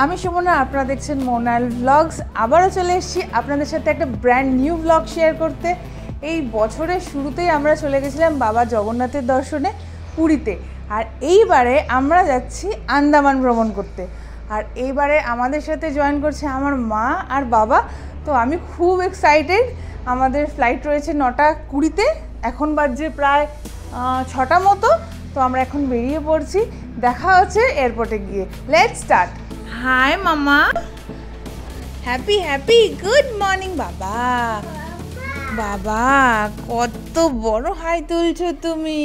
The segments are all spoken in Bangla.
আমি সুমনা, আপনারা দেখছেন মোনাল ব্লগস। আবারও চলে এসেছি আপনাদের সাথে একটা ব্র্যান্ড নিউ ব্লগ শেয়ার করতে। এই বছরের শুরুতেই আমরা চলে গেছিলাম বাবা জগন্নাথের দর্শনে পুরীতে, আর এইবারে আমরা যাচ্ছি আন্দামান ভ্রমণ করতে। আর এইবারে আমাদের সাথে জয়েন করছে আমার মা আর বাবা। তো আমি খুব এক্সাইটেড। আমাদের ফ্লাইট রয়েছে 9:20-তে, এখন বাজে প্রায় 6টা মতো। তো আমরা এখন বেরিয়ে পড়ছি, দেখা হচ্ছে এয়ারপোর্টে গিয়ে। Let's start. হাই মামা, হ্যাপি হ্যাপি গুড মর্নিং বাবা। বাবা কত বড় হাই তুলছো তুমি।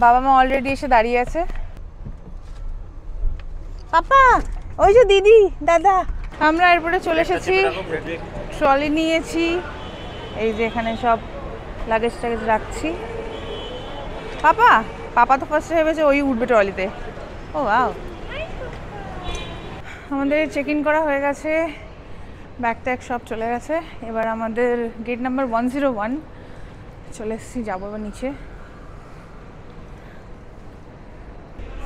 বাবা মা অলরেডি এসে দাঁড়িয়ে আছে। পাপা, ওই যে দিদি দাদা, আমরা এরপরে চলে এসেছি। ট্রলি নিয়েছি, এই যে এখানে সব লাগেজ টাগেজ রাখছি। পাপা তো ফার্স্টে ভেবেছে ওই উঠবে ট্রলিতে। ও ওয়াও। আমাদের চেক ইন করা হয়ে গেছে, ব্যাগ ট্যাগ সব চলে গেছে। এবার আমাদের গেট নাম্বার 101 চলে এসেছি, যাবো এবার নিচে।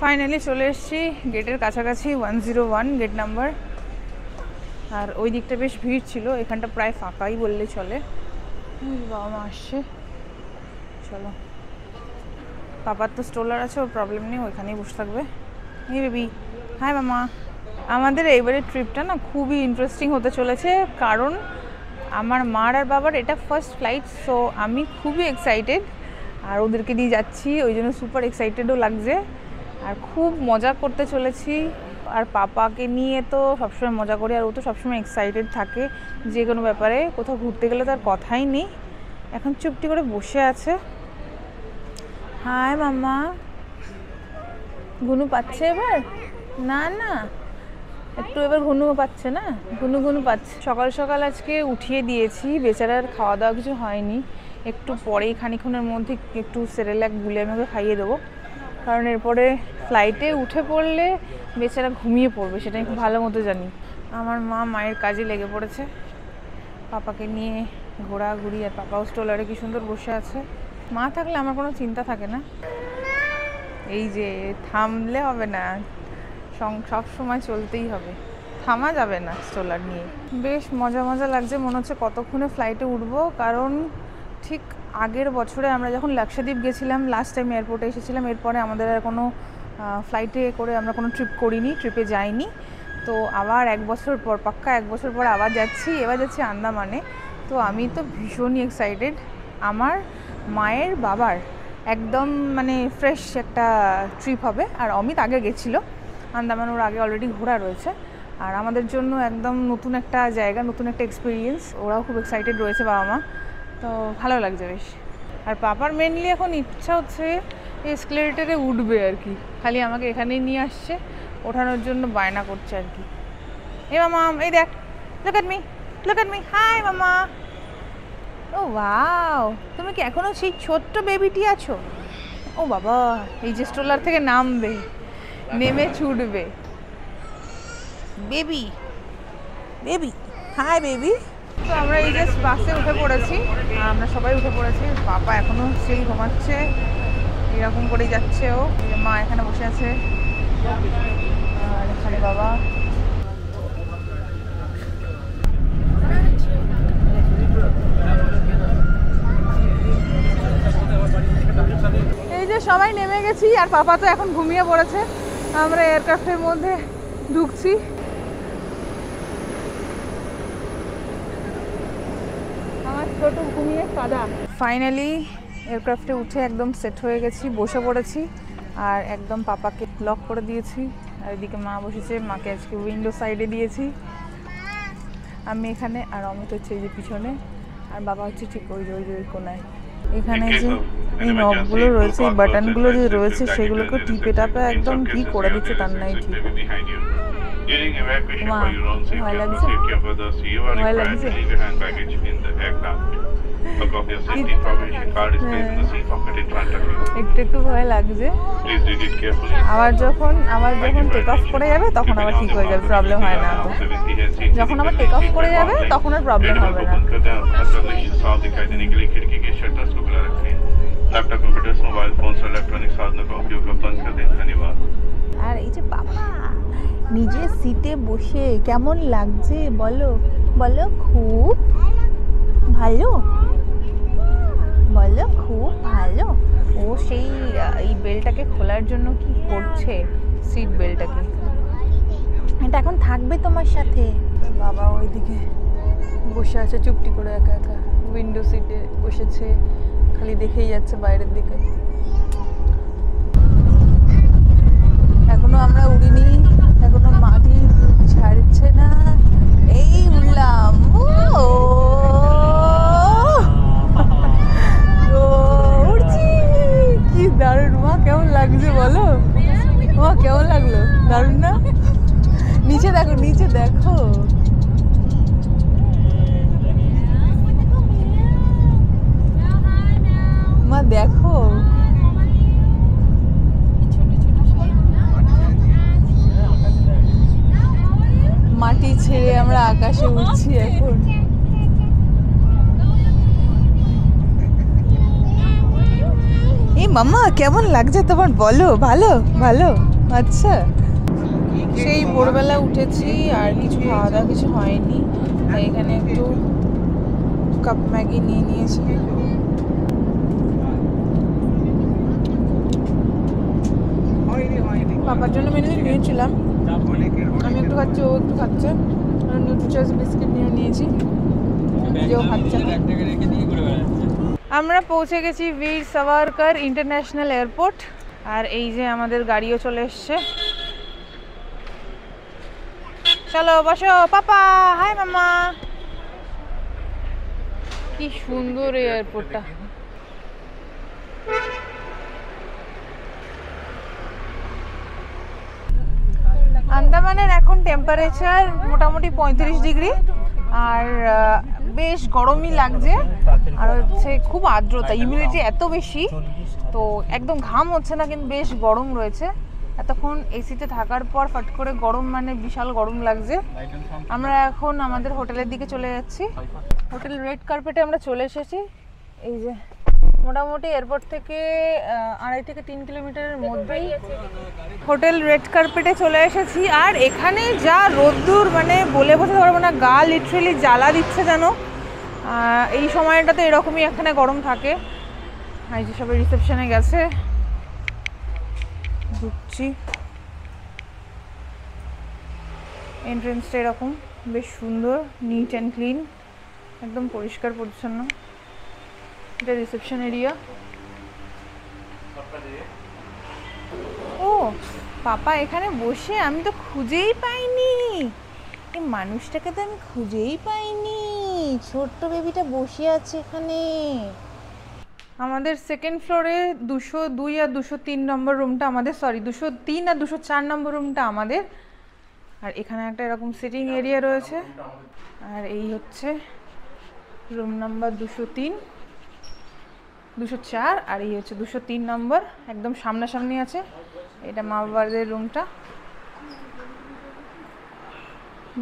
ফাইনালি চলে এসেছি গেটের কাছাকাছি, 101 গেট নাম্বার। আর ওই দিকটা বেশ ভিড় ছিল, এখানটা প্রায় ফাঁকাই বললে চলে। বাবা মা আসছে, চলো। পাপার তো স্ট্রোলার আছে, ওর প্রবলেম নেই, ওইখানেই বসে থাকবে। এই বেবি, হাই মামা। আমাদের এইবারের ট্রিপটা না খুবই ইন্টারেস্টিং হতে চলেছে, কারণ আমার মার আর বাবার এটা ফার্স্ট ফ্লাইট। সো আমি খুবই এক্সাইটেড, আর ওদেরকে দিয়ে যাচ্ছি, ওই জন্য সুপার এক্সাইটেডও লাগছে। আর খুব মজা করতে চলেছি। আর পাপাকে নিয়ে তো সবসময় মজা করি, আর ও তো সবসময় এক্সাইটেড থাকে যে কোনো ব্যাপারে। কোথাও ঘুরতে গেলে তার কথাই নেই, এখন চুপটি করে বসে আছে। হাই মাম্মা। ঘুনু পাচ্ছে এবার? না না, একটু এবার ঘুনু পাচ্ছে না, ঘুনু পাচ্ছে। সকাল সকাল আজকে উঠিয়ে দিয়েছি, বেচারার খাওয়া দাওয়া কিছু হয়নি। একটু পরেই খানিক্ষণের মধ্যে একটু সেরেল্যাক গুলে আমি ওকে খাইয়ে দেবো, কারণ এরপরে ফ্লাইটে উঠে পড়লে বেচারা ঘুমিয়ে পড়বে, সেটা আমি খুব ভালো মতো জানি। আমার মা মায়ের কাজে লেগে পড়েছে, পাপাকে নিয়ে ঘোরাঘুরি। আর পাপাও স্ট্রোলারে কি সুন্দর বসে আছে। মা থাকলে আমার কোনো চিন্তা থাকে না। এই যে থামলে হবে না, সব সময় চলতেই হবে, থামা যাবে না স্ট্রোলার নিয়ে। বেশ মজা লাগছে, মনে হচ্ছে কতক্ষণে ফ্লাইটে উঠবো। কারণ ঠিক আগের বছরে আমরা যখন লাক্ষাদ্বীপ গেছিলাম, লাস্ট টাইম এয়ারপোর্টে এসেছিলাম, এরপরে আমাদের আর কোনো ফ্লাইটে করে আমরা কোনো ট্রিপে যাইনি। তো আবার পাক্কা এক বছর পর আবার যাচ্ছি। এবার যাচ্ছি আন্দামানে। তো আমি তো ভীষণই এক্সাইটেড। আমার মায়ের বাবার একদম মানে ফ্রেশ একটা ট্রিপ হবে। আর অমিত আগে গেছিলো আন্দামান, ওর আগে অলরেডি ঘোরা রয়েছে। আর আমাদের জন্য একদম নতুন একটা জায়গা, নতুন একটা এক্সপিরিয়েন্স। ওরাও খুব এক্সাইটেড রয়েছে, বাবা মা। তো ভালো লাগছে বেশ। আর পাপার মেনলি এখন ইচ্ছা হচ্ছে এসকেলেটরে উঠবে আর কি, খালি আমাকে এখানেই নিয়ে আসছে, ওঠানোর জন্য বায়না করছে আর কি। এই মামা, এই দেখ, লুক এট মি, হাই মামা। ও ওয়াও, তুমি কি এখনো সেই ছোট্ট বেবিটি আছো? ও বাবা, এই যে স্ট্রোলার থেকে নামবে, নেমে ছুটবে। Baby, hi baby. তো আমরা এই জাস্ট বাসে উঠে পড়েছি, আমরা সবাই উঠে পড়েছি। পাপা এখনো স্টিল ঘুমাচ্ছে, এরকম করেই যাচ্ছে ও। মা এখানে বসে আছে, আর এখানে বাবা। এই যে সবাই নেমে গেছি, আর পাপা তো এখন ঘুমিয়ে পড়েছে। আমরা এয়ারক্রাফটের মধ্যে ঢুকছি। ছোটো ঘুমিয়ে কাদা। ফাইনালি এয়ারক্রাফটে উঠে একদম সেট হয়ে গেছি, বসে পড়েছি। আর একদম পাপাকে লক করে দিয়েছি। আর এদিকে মা বসেছে, মাকে আজকে উইন্ডো সাইডে দিয়েছি। আমি এখানে, আর অমিত হচ্ছে এই যে পিছনে, আর বাবা হচ্ছে ঠিক ওই কোনায়। এখানে যে এই নবগুলো রয়েছে, এই বাটনগুলো যে রয়েছে, সেগুলোকে টিপে টাপে একদম কি করে দিচ্ছে তার নাই ঠিক। মা ভয় লাগছে, ভয় লাগছে। একটু ভয় লাগছে। আবার যখন টেক অফ করে যাবে তখন আবার ঠিক হয়ে যাবে, প্রবলেম হয় না। তো যখন আবার টেক অফ করে যাবে তখন আর প্রবলেম হবে না। लैपटॉप कंप्यूटर्स मोबाइल फोन और इलेक्ट्रॉनिक साधनों का उपयोग बंद कर दें। धन्यवाद। আর এই যে বাবা নিজের সিটে বসে কেমন লাগছে বলো বলো? খুব ভালো, বলো খুব ভালো। ও সেই এই বেলটাকে খোলার জন্য কি করছে, সিট বেলটাকে। এটা এখন থাকবে তোমার সাথে। বাবা ওইদিকে বসে আছে চুপটি করে একা একা, উইন্ডো সিটে বসেছে, খালি দেখেই যাচ্ছে বাইরের দিকে। এখনো আমরা উড়িনি, এখনো মাটি ছাড়ছে না। এই উড়লাম, উড়ছি। কি দারুণ মা, কেমন লাগছে বলো? মা কেমন লাগলো? দারুণ না? নিচে দেখো, নিচে দেখো। মা দেখো, মাটি ছেড়ে আমরা আকাশে উঠছি এখন। এই মাম্মা কেমন লাগছে তোমার বলো? ভালো ভালো, আচ্ছা। সেই ভোরবেলা উঠেছি আর কিছু খাওয়া দাওয়া কিছু হয়নি, তাই এখানে একটু কাপ ম্যাগি নিয়ে নিয়েছি। পাপার জন্য মেনু নিয়েছিলাম, আমি একটু খাচ্ছি, ও একটু খাচ্ছে। নিউট্রিচয়েস বিস্কিট নিয়ে নিয়েছি, যেও খাচ্ছে। আমরা পৌঁছে গেছি বীর সাভারকর ইন্টারন্যাশনাল এয়ারপোর্ট। আর এই যে আমাদের গাড়িও চলে এসছে। চলো বসো পাপা। হাই মামা। কি সুন্দর এই এয়ারপোর্টটা। আন্দামানের এখন টেম্পারেচার মোটামুটি 35 ডিগ্রি, আর বেশ গরমই লাগছে। আর হচ্ছে খুব আর্দ্রতা, হিউমিডিটি এত বেশি, তো একদম ঘাম হচ্ছে না, কিন্তু বেশ গরম রয়েছে। এতক্ষণ এসিতে থাকার পর ফট করে গরম, মানে বিশাল গরম লাগছে। আমরা এখন আমাদের হোটেলের দিকে চলে যাচ্ছি। হোটেল রেড কার্পেটে আমরা চলে এসেছি। এই যে মোটামুটি এয়ারপোর্ট থেকে 2.5 থেকে 3 কিলোমিটারের মধ্যেই হোটেল রেড কার্পেটে চলে এসেছি। আর এখানে যা রোদ্দুর, মানে বলে বোঝাতে পারবো না, গা লিটারেলি জ্বালা দিচ্ছে যেন। এই সময়টাতে এরকমই এখানে গরম থাকে। এই যে সবাই রিসেপশনে গেছে, ঢুকছি। এন্ট্রেন্সটা এরকম বেশ সুন্দর, নিট অ্যান্ড ক্লিন, একদম পরিষ্কার পরিচ্ছন্ন। এটা রিসেপশন এরিয়া। ও পাপা এখানে বসে, আমি তো খুঁজেই পাইনি এই মানুষটাকে, তো আমি খুঁজেই পাইনি। ছোট্ট বেবিটা বসে আছে এখানে। আমাদের সেকেন্ড ফ্লোরে 202 আর 203 নম্বর রুমটা আমাদের, সরি 203 আর 204 নম্বর রুমটা আমাদের। আর এখানে একটা এরকম সিটিং এরিয়া রয়েছে। আর এই হচ্ছে রুম নাম্বার 203, 204, আর এই হচ্ছে 203 নম্বর, একদম সামনাসামনি আছে। এটা মা বাবাদের রুমটা।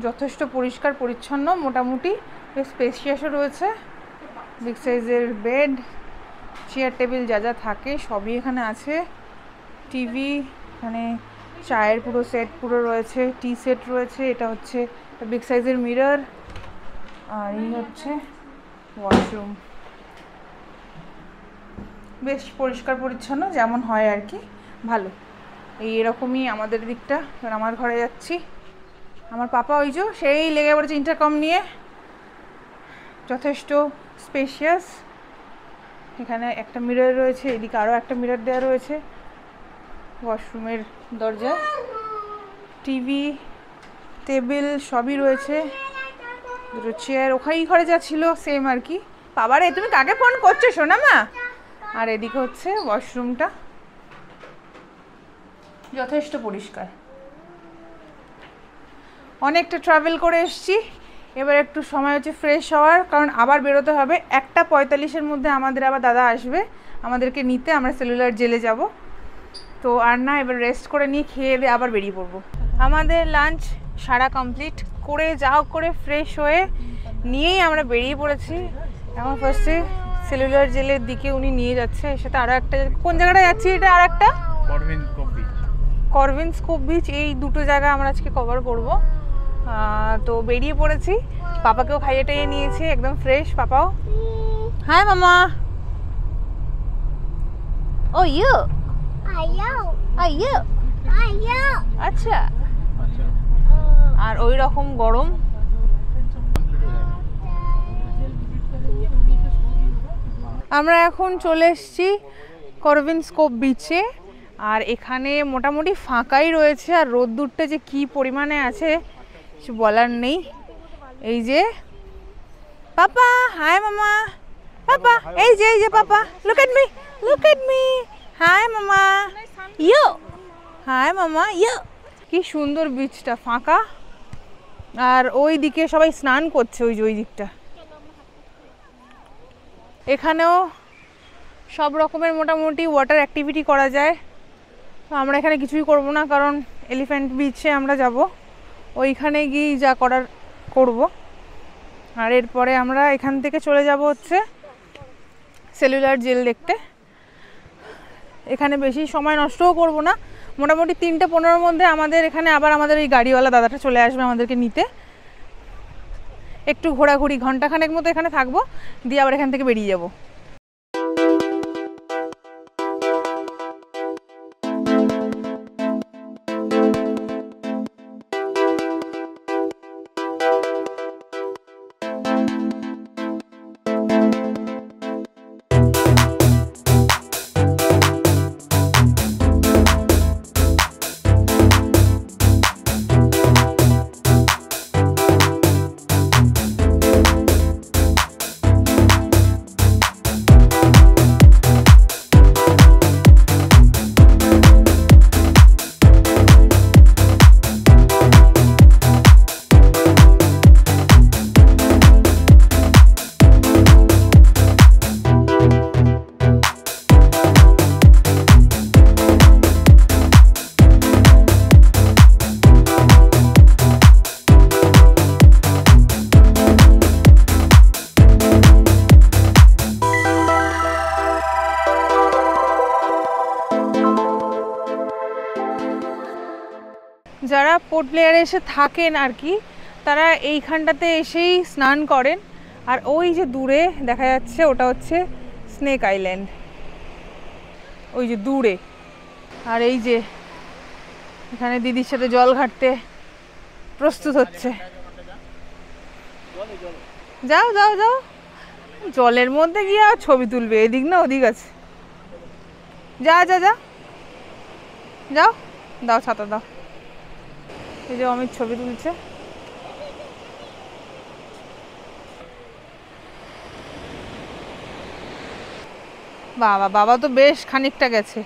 যথেষ্ট পরিষ্কার পরিচ্ছন্ন, মোটামুটি বেশ স্পেশিয়াসও রয়েছে। বিগ সাইজের বেড, চেয়ার টেবিল যা যা থাকে সবই এখানে আছে। টিভি, এখানে চায়ের পুরো সেট পুরো রয়েছে, টি সেট রয়েছে। এটা হচ্ছে বিগ সাইজের মিরর। আর এই হচ্ছে ওয়াশরুম। বেশ পরিষ্কার পরিচ্ছন্ন, যেমন হয় আর কি, ভালো। এইরকমই আমাদের দিকটা। এবার আমার ঘরে যাচ্ছি। আমার পাপা ওই যে সেই লেগে পড়েছে ইন্টারকম নিয়ে। যথেষ্ট স্পেশিয়াস। এখানে একটা মিরর রয়েছে, এদিকে আরও একটা মিরর দেওয়া রয়েছে ওয়াশরুমের দরজা। টিভি, টেবিল সবই রয়েছে। দুটো চেয়ার, ওখানেই ঘরে যা ছিল সেম আর কি। বাবারে তুমি কাকে ফোন করছো সোনা মা? আর এদিকে হচ্ছে ওয়াশরুমটা, যথেষ্ট পরিষ্কার। অনেকটা ট্রাভেল করে এসছি, এবার একটু সময় হচ্ছে ফ্রেশ হওয়ার, কারণ আবার বেরোতে হবে। 1:45-এর মধ্যে আমাদের আবার দাদা আসবে, আমাদেরকে নিতে, আমরা সেলুলার জেলে যাব। তো আর না, এবার রেস্ট করে নিয়ে খেয়ে দিয়ে আবার বেরিয়ে পড়বো। আমাদের লাঞ্চ সারা কমপ্লিট করে যা হোক করে ফ্রেশ হয়ে নিয়েই আমরা বেরিয়ে পড়েছি। এখন ফার্স্টে সেলুলার জেলের দিকে উনি নিয়ে যাচ্ছে, সেটা আরও একটা, কোন জায়গাটা যাচ্ছি এটা আর একটা করভিন স্কোপ বিচ। এই দুটো জায়গা আমরা আজকে কভার করব। তো বেরিয়ে পড়েছি, পাপাকেও খাইয়ে টাইয়ে নিয়েছি, একদম ফ্রেশ পাপাও। হাই মামা। ও ইউ আচ্ছা। আর ওই রকম গরম। আমরা এখন চলে এসেছি করভিন স্কোপ বিচে, আর এখানে মোটামুটি ফাঁকাই রয়েছে, আর রোদ্দুরটা যে কি পরিমাণে আছে কিছু বলার নেই। এই যে পাপা, হাই মামা। পাপা এই যে পাপা, লুক এট মি। হাই মামা। ইয়ো হাই মামা। ইয়ো কি সুন্দর বিচটা, ফাঁকা। আর ওই দিকে সবাই স্নান করছে, ওই দিকটা। এখানেও সব রকমের মোটামুটি ওয়াটার অ্যাক্টিভিটি করা যায়। তো আমরা এখানে কিছুই করব না, কারণ এলিফ্যান্ট বিচে আমরা যাব, ওইখানে গিয়ে যা করার করব। আর এরপরে আমরা এখান থেকে চলে যাব হচ্ছে সেলুলার জেল দেখতে। এখানে বেশি সময় নষ্টও করব না, মোটামুটি 3:15 মধ্যে আমাদের এখানে আবার আমাদের এই গাড়িওয়ালা দাদাটা চলে আসবে আমাদেরকে নিতে। একটু ঘোরাঘুরি, ঘন্টাখানেক মতো এখানে থাকবো, দিয়ে আবার এখান থেকে বেরিয়ে যাব। যারা পোর্ট ব্লেয়ারে এসে থাকেন আর কি, তারা এইখানটাতে এসেই স্নান করেন। আর ওই যে দূরে দেখা যাচ্ছে ওটা হচ্ছে স্নেক আইল্যান্ড, ওই যে দূরে। আর এই যে এখানে দিদির সাথে জল ঘাটতে প্রস্তুত হচ্ছে। যাও যাও যাও, জলের মধ্যে গিয়ে আর ছবি তুলবে, এদিক না ওদিক আছে। যা যা যা যাও, দাও ছাতা দাও। এই যে অমিত ছবি তুলছে। বাবা বাবা তো বেশ খানিকটা গেছে।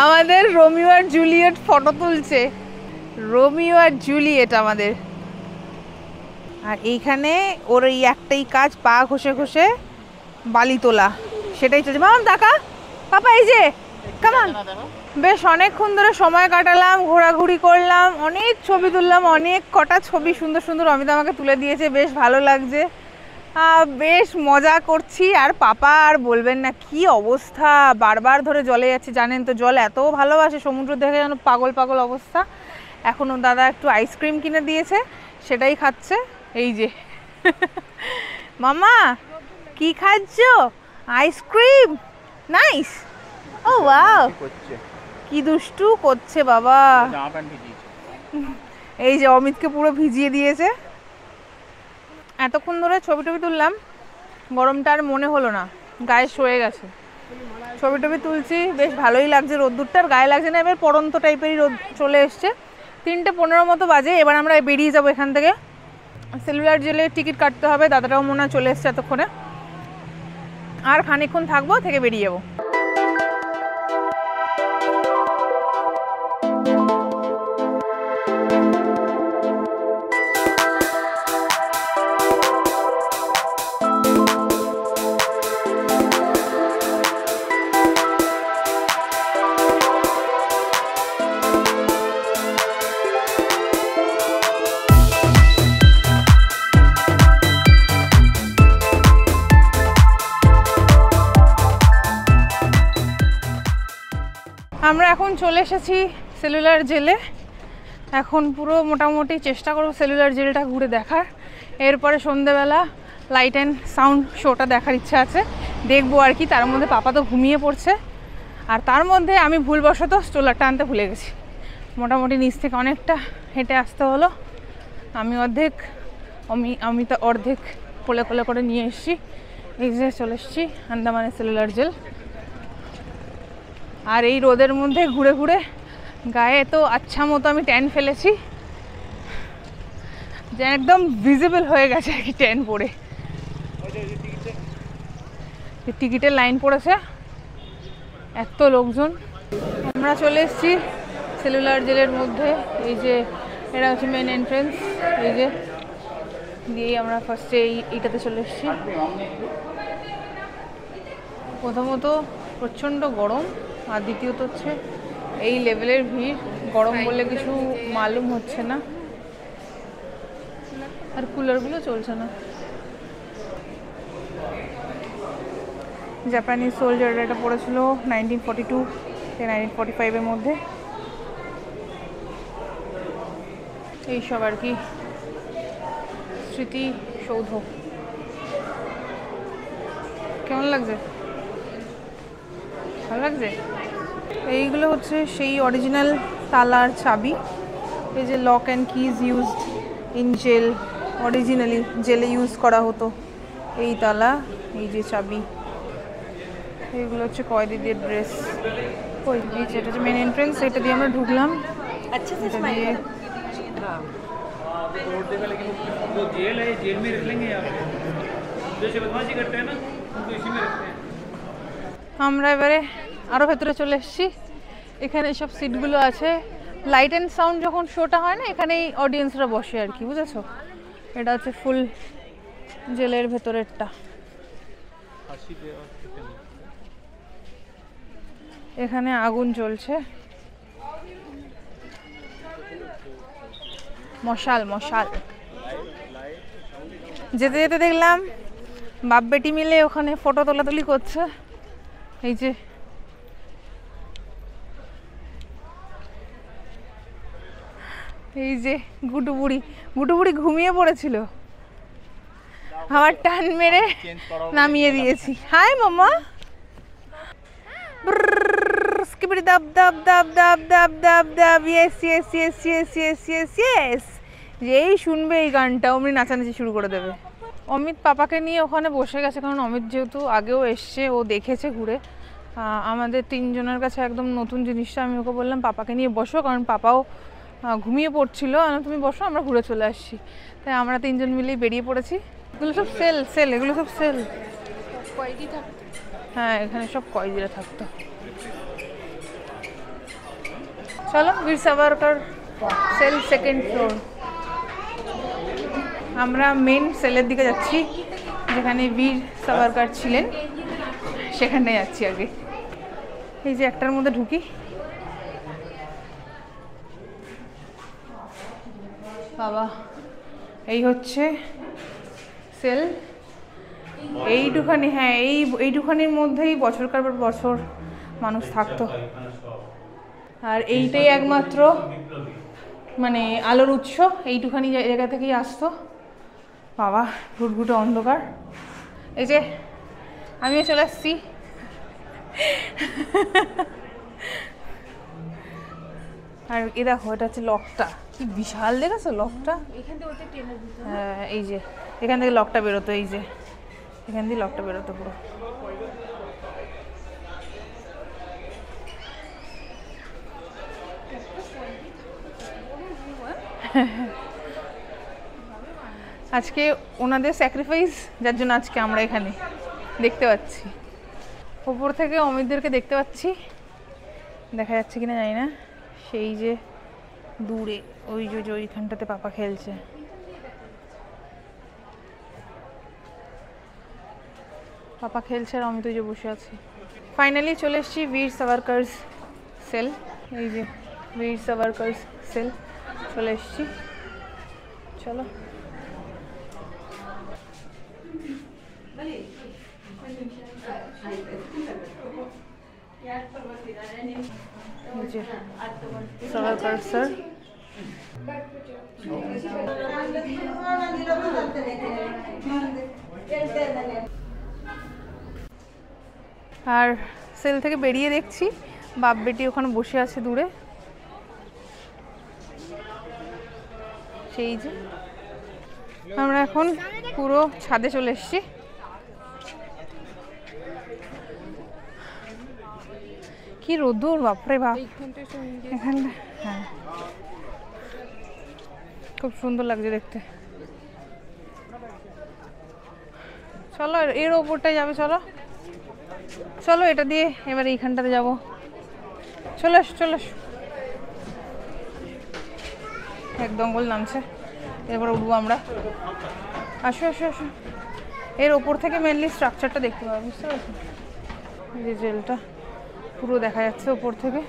আমাদের রোমিও আর জুলিয়েট ফটো তুলছে, রোমিও আর জুলিয়েট আমাদের। আর এইখানে ওর এই একটাই কাজ, পা ঘষে ঘষে বালি তোলা, সেটাই চলছে। মাম দেখা পাপা, এই যে কামান। বেশ অনেকক্ষণ ধরে সময় কাটালাম, ঘোরাঘুরি করলাম, অনেক ছবি তুললাম, অনেক কটা ছবি সুন্দর সুন্দর অমিত আমাকে তুলে দিয়েছে, বেশ ভালো লাগছে, বেশ মজা করছি। আর পাপা আর বলবেন না, কি অবস্থা, বারবার ধরে জলে যাচ্ছে। জানেন তো জল এত ভালোবাসে, সমুদ্র দেখে যেন পাগল পাগল অবস্থা। এখনও দাদা একটু আইসক্রিম কিনে দিয়েছে, সেটাই খাচ্ছে। এই যে মামা কি খাচ্ছ? Ice cream, nice. ও ওয়াও, কি দুষ্টু করছে বাবা। এই যে অমিতকে পুরো ভিজিয়ে দিয়েছে। এতক্ষণ ধরে ছবি টবি তুললাম, গরমটা আর মনে হলো না, গায়ে সয়ে গেছে। ছবি টবি তুলছি, বেশ ভালোই লাগছে, রোদ্দুরটার গায়ে লাগছে না। এবার পড়ন্ত টাইপেরই রোদ চলে এসছে। 3:15 মতো বাজে। এবার আমরা বেরিয়ে যাবো এখান থেকে। সেলুলার জেলে টিকিট কাটতে হবে, দাদাটাও মনে হয় চলে এসছে এতক্ষণে। আর খানিকক্ষণ থাকবো, থেকে বেরিয়ে যাবো। আমরা এখন চলে এসেছি সেলুলার জেলে। এখন পুরো মোটামুটি চেষ্টা করব সেলুলার জেলটা ঘুরে দেখার। এরপরে সন্ধেবেলা লাইট অ্যান্ড সাউন্ড শোটা দেখার ইচ্ছা আছে, দেখবো আর কি। তার মধ্যে পাপা তো ঘুমিয়ে পড়ছে, আর তার মধ্যে আমি ভুলবশত স্ট্রোলারটা আনতে ভুলে গেছি। মোটামুটি নিচ থেকে অনেকটা হেঁটে আসতে হলো। আমি অর্ধেক, আমি তো অর্ধেক কোলে কোলে করে নিয়ে এসেছি। এই যে চলে এসেছি আন্দামানের সেলুলার জেল। আর এই রোদের মধ্যে ঘুরে ঘুরে গায়ে তো আচ্ছা মতো আমি ট্যান ফেলেছি, যে একদম ভিজিবল হয়ে গেছে আর কি ট্যান পড়ে। টিকিটের লাইন পড়েছে, এত লোকজন। আমরা চলে এসেছি সেলুলার জেলের মধ্যে। এই যে এটা হচ্ছে মেন এন্ট্রেন্স, এই যে দিয়েই আমরা ফার্স্টে এইটাতে চলে এসেছি। প্রথমত প্রচণ্ড গরম, আর দ্বিতীয়ত হচ্ছে এই লেভেলের ভিড়, গরম বলে কিছু মালুম হচ্ছে না, আর কুলারগুলো চলছে না। জাপানিজ সোলজার এটা পড়েছিল 1942 থেকে 1945-এর মধ্যে। এইসব আর কি স্মৃতিসৌধ। কেমন লাগছে? ভালো লাগছে? এইগুলো হচ্ছে সেই অরিজিনাল তালার চাবি। এই যে lock and keys used in jail, originally জেলে ইউজ করা হতো এই তালা, এই যে চাবি। এইগুলো হচ্ছে কয়েদিদের ড্রেস। ওই এই যে এটা হচ্ছে মেন এন্ট্রেন্স, এটা দিয়ে আমরা ঢুকলাম। এটা দিয়ে আমরা এবারে আরও ভেতরে চলে এসেছি। এখানে সব সিটগুলো আছে। লাইট অ্যান্ড সাউন্ড যখন শোটা হয় না, এখানেই অডিয়েন্সরা বসে আর কি, বুঝেছো? এটা হচ্ছে ফুল জেলের ভেতরেরটা। এখানে আগুন জ্বলছে, মশাল মশাল। যেতে যেতে দেখলাম বাপ বেটি মিলে ওখানে ফটো তোলাতুলি করছে। এই যে গুটু বুড়ি ঘুমিয়ে পড়েছিল, আমার টান মেরে নামিয়ে দিয়েছি। হাই মামা। দাব দাব দাব দাব দাব দাব দাব, yes yes yes yes yes yes yes. যেই শুনবে এই গানটা অমনি নাচানাচি শুরু করে দেবে। অমিত পাপাকে নিয়ে ওখানে বসে গেছে, কারণ অমিত যেহেতু আগেও এসছে, ও দেখেছে ঘুরে। আমাদের তিনজনের কাছে একদম নতুন জিনিসটা। আমি ওকে বললাম পাপাকে নিয়ে বসো, কারণ পাপাও ঘুমিয়ে পড়ছিল। তুমি বসো, আমরা ঘুরে চলে আসছি। তাই আমরা তিনজন মিলেই বেরিয়ে পড়েছি। এগুলো সব সেল, এগুলো সব সেল। কয়েদি থাকতো, হ্যাঁ এখানে সব কয়েদিরা থাকতো। চলো, বীর সাভারকর সেল, সেকেন্ড ফ্লোর। আমরা মেন সেলের দিকে যাচ্ছি, যেখানে বীর সাভারকর ছিলেন, সেখানে যাচ্ছি আগে। এই যে একটার মধ্যে ঢুকি। বাবা, এই হচ্ছে সেল। এইটুখানি, হ্যাঁ এইটুখানির মধ্যেই বছরকার পর বছর মানুষ থাকতো। আর এইটাই একমাত্র মানে আলোর উৎস, এইটুখানি জায়গা থেকেই আসতো। বাবা, ঘুটঘুটে অন্ধকার। এই যে আমিও চলে আসছি। আর এ দেখো, এটা হচ্ছে লকটা, কি বিশাল দেখেছো লকটা? হ্যাঁ এই যে এখান থেকে লকটা বেরোতো, এই যে এখান দিয়ে লকটা বেরোতো পুরো। আজকে ওনাদের স্যাক্রিফাইস, যার জন্য আজকে আমরা এখানে দেখতে পাচ্ছি। ওপর থেকে অমিতদেরকে দেখতে পাচ্ছি, দেখা যাচ্ছে কিনা জানি না। সেই যে দূরে ওই যে ওইখানটাতে পাপা খেলছে। পাপা খেলছে আর অমিত ওই যে বসে আছে। ফাইনালি চলে এসেছি বীর সাভারকর সেল। এই যে বীর সাভারকর সেল চলে এসেছি। চলো। সরকার স্যার আর সেল থেকে বেরিয়ে দেখছি বাপ বেটি ওখানে বসে আছে দূরে, সেই যে আমরা এখন পুরো ছাদে চলে এসেছি। কি রোদ্দুর বাপরে বাপ এখানটা, হ্যাঁ খুব সুন্দর লাগছে দেখতে। চলো এর ওপরটায় যাবে, চলো চলো এটা দিয়ে এবার এইখানটাতে যাবো। চলে আসো চলে আসো, এক দঙ্গল নামছে, এরপর উঠবো আমরা। আসো আসো আসো, এর ওপর থেকে মেনলি স্ট্রাকচারটা দেখতে পাবো, বুঝতে পারছো? এই যে জেলটা পুরো দেখা যাচ্ছে ওপর থেকে।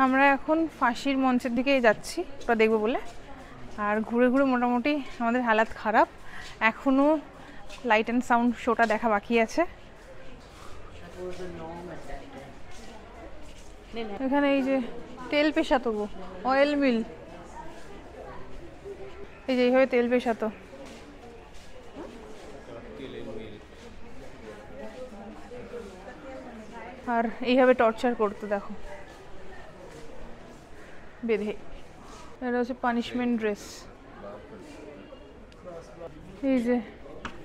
আমরা এখন ফাঁসির মঞ্চের দিকে যাচ্ছি ওটা দেখবো বলে, আর ঘুরে ঘুরে মোটামুটি আমাদের হালাত খারাপ, এখনও লাইট অ্যান্ড সাউন্ড শোটা দেখা বাকি আছে। এখানে এই যে তেল পেশাতো, অয়েল মিল, এই যে এইভাবে তেল পেশাতো। আর এইভাবে টর্চার করতো, দেখো বেঁধে। এটা হচ্ছে পানিশমেন্ট ড্রেস। এই যে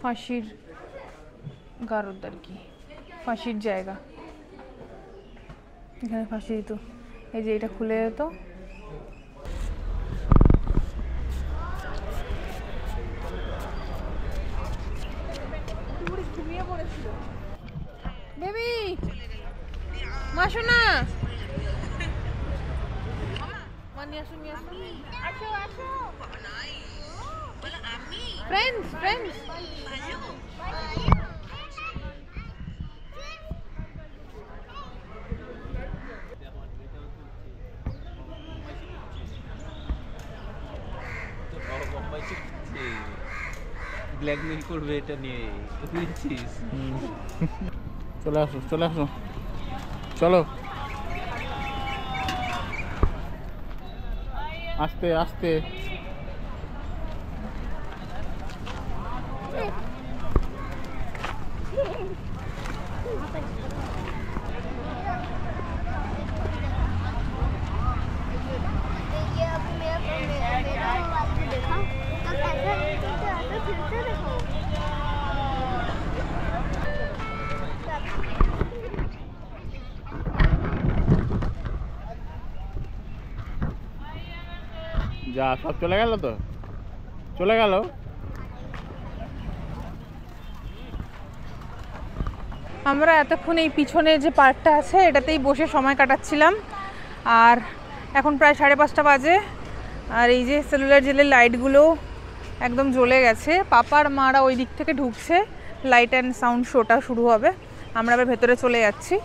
ফাঁসির গারদ আর কি, ফাঁসির জায়গা, এখানে ফাঁসি দিত। এই যে এটা খুলে যেত, বেবি মাসো না, ফ্রেন্ডস ফ্রেন্ডস ব্ল্যাকমেইল করবে এটা নিয়ে, বুঝছিস? চলে আসো চলে আসো, চলো আস্তে আস্তে। যা সব চলে গেল, তো চলে গেল। আমরা এতক্ষণ এই পিছনে যে পার্কটা আছে এটাতেই বসে সময় কাটাচ্ছিলাম, আর এখন প্রায় 5:30 বাজে। আর এই যে সেলুলার জেলের লাইটগুলো একদম জ্বলে গেছে, পাপার মারা ওই দিক থেকে ঢুকছে, লাইট অ্যান্ড সাউন্ড শোটা শুরু হবে। আমরা আবার ভেতরে চলে যাচ্ছি,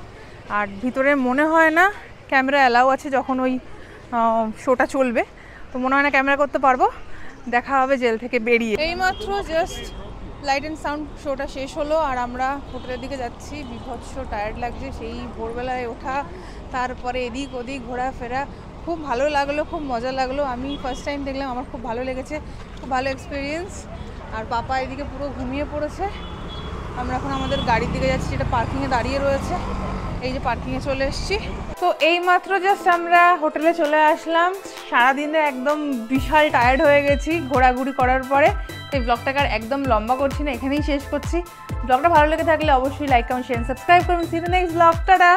আর ভিতরে মনে হয় না ক্যামেরা অ্যালাউ আছে যখন ওই শোটা চলবে, তো মনে হয় না ক্যামেরা করতে পারবো। দেখা হবে জেল থেকে বেরিয়ে। এইমাত্র জাস্ট লাইট অ্যান্ড সাউন্ড শোটা শেষ হলো, আর আমরা হোটেলের দিকে যাচ্ছি। বিভৎস টায়ার্ড লাগছে, সেই ভোরবেলায় ওঠা, তারপরে এদিক ওদিক ঘোরাফেরা, খুব ভালো লাগলো, খুব মজা লাগলো। আমি ফার্স্ট টাইম দেখলাম, আমার খুব ভালো লেগেছে, খুব ভালো এক্সপিরিয়েন্স। আর পাপা এদিকে পুরো ঘুমিয়ে পড়েছে। আমরা এখন আমাদের গাড়ির দিকে যাচ্ছি, যেটা পার্কিংয়ে দাঁড়িয়ে রয়েছে। এই যে পার্কিংয়ে চলে এসেছি। তো এইমাত্র জাস্ট আমরা হোটেলে চলে আসলাম, সারাদিনে একদম বিশাল টায়ার্ড হয়ে গেছি ঘোরাঘুরি করার পরে। এই ব্লগটাকে আর একদম লম্বা করছি না, এখানেই শেষ করছি। ব্লগটা ভালো লেগে থাকলে অবশ্যই লাইক, কমেন্ট, শেয়ার, সাবস্ক্রাইব করুন। See you in the next blog, tata.